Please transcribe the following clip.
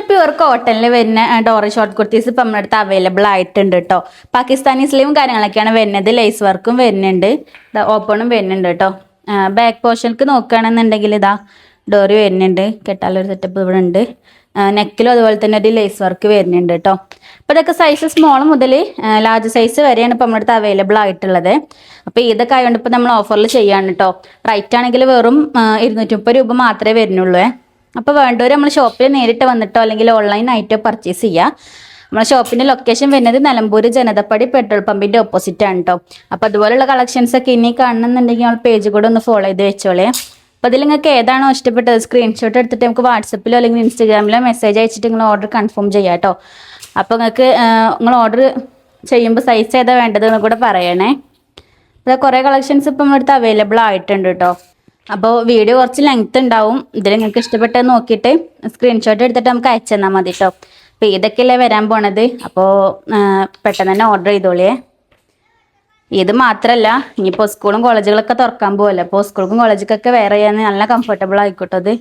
Pure കോട്ടണിൽ വരുന്ന ഡോറി short kurtis ഇപ്പം നമ്മുടെ അടുത്ത് അവൈലബിൾ ആയിട്ടുണ്ട് കേട്ടോ. പാകിസ്ഥാനി സ്ലീവും കാര്യങ്ങളൊക്കെയാണ് വരുന്നത്. ലേസ് വർക്കും വരുന്നുണ്ട്, ഓപ്പണും വരുന്നുണ്ട് കേട്ടോ. ബാക്ക് പോർഷനിലേക്ക് നോക്കുകയാണെന്നുണ്ടെങ്കിൽ ഇതാ ഡോറി വരുന്നുണ്ട്, കെട്ടാലൊരു സെറ്റപ്പ് ഇവിടെ ഉണ്ട്. നെക്കിലും അതുപോലെ തന്നെ ഒരു ലേസ് വർക്ക് വരുന്നുണ്ട് കേട്ടോ. അപ്പോൾ ഇതൊക്കെ സൈസ് സ്മോൾ മുതൽ ലാർജ് സൈസ് വരെയാണ് ഇപ്പം നമ്മുടെ അടുത്ത് അവൈലബിൾ ആയിട്ടുള്ളത്. അപ്പോൾ ഇതൊക്കെ ആയതുകൊണ്ട് ഇപ്പോൾ നമ്മൾ ഓഫറിൽ ചെയ്യാണ് കേട്ടോ. റൈറ്റ് ആണെങ്കിൽ വെറും 230 രൂപ മാത്രമേ വരുന്നുള്ളൂ. അപ്പോൾ വേണ്ടവർ നമ്മൾ ഷോപ്പിൽ നേരിട്ട് വന്നിട്ടോ അല്ലെങ്കിൽ ഓൺലൈനായിട്ടോ പർച്ചേസ് ചെയ്യുക. നമ്മുടെ ഷോപ്പിൻ്റെ ലൊക്കേഷൻ വരുന്നത് നിലമ്പൂർ ജനതപ്പടി പെട്രോൾ പമ്പിൻ്റെ ഓപ്പോസിറ്റ് ആണ് കേട്ടോ. അപ്പോൾ അതുപോലുള്ള കളക്ഷൻസ് ഒക്കെ ഇനി കാണണമെന്നുണ്ടെങ്കിൽ നമ്മൾ പേജ് കൂടെ ഒന്ന് ഫോളോ ചെയ്ത് വെച്ചോളേ. അപ്പോൾ അതിൽ നിങ്ങൾക്ക് ഏതാണോ ഇഷ്ടപ്പെട്ടത് സ്ക്രീൻഷോട്ട് എടുത്തിട്ട് നമുക്ക് വാട്സപ്പിലോ അല്ലെങ്കിൽ ഇൻസ്റ്റാഗ്രാമിലോ മെസ്സേജ് അയച്ചിട്ട് നിങ്ങൾ ഓർഡർ കൺഫേം ചെയ്യാം കേട്ടോ. അപ്പോൾ നിങ്ങൾക്ക് നിങ്ങൾ ഓർഡർ ചെയ്യുമ്പോൾ സൈസ് ഏതാ വേണ്ടതെന്ന് കൂടെ പറയണേ. അപ്പോൾ കുറേ കളക്ഷൻസ് ഇപ്പം നമ്മുടെ അടുത്ത് അവൈലബിൾ ആയിട്ടുണ്ട് കേട്ടോ. അപ്പോൾ വീഡിയോ കുറച്ച് ലെങ്ത് ഉണ്ടാവും. ഇതിൽ നിങ്ങൾക്ക് ഇഷ്ടപ്പെട്ടത് നോക്കിയിട്ട് സ്ക്രീൻഷോട്ട് എടുത്തിട്ട് നമുക്ക് അയച്ചു തന്നാൽ മതി കേട്ടോ. അപ്പോൾ ഇതൊക്കെയല്ലേ വരാൻ പോണത്. അപ്പോൾ പെട്ടെന്ന് തന്നെ ഓർഡർ ചെയ്തോളിയേ. ഇത് മാത്രമല്ല, ഇനിയിപ്പോൾ സ്കൂളും കോളേജുകളൊക്കെ തുറക്കാൻ പോകല്ലേ. അപ്പോൾ സ്കൂൾക്കും കോളേജിലേക്കൊക്കെ വേറെ ചെയ്യാൻ നല്ല കംഫർട്ടബിൾ ആയിക്കോട്ടെ അത്.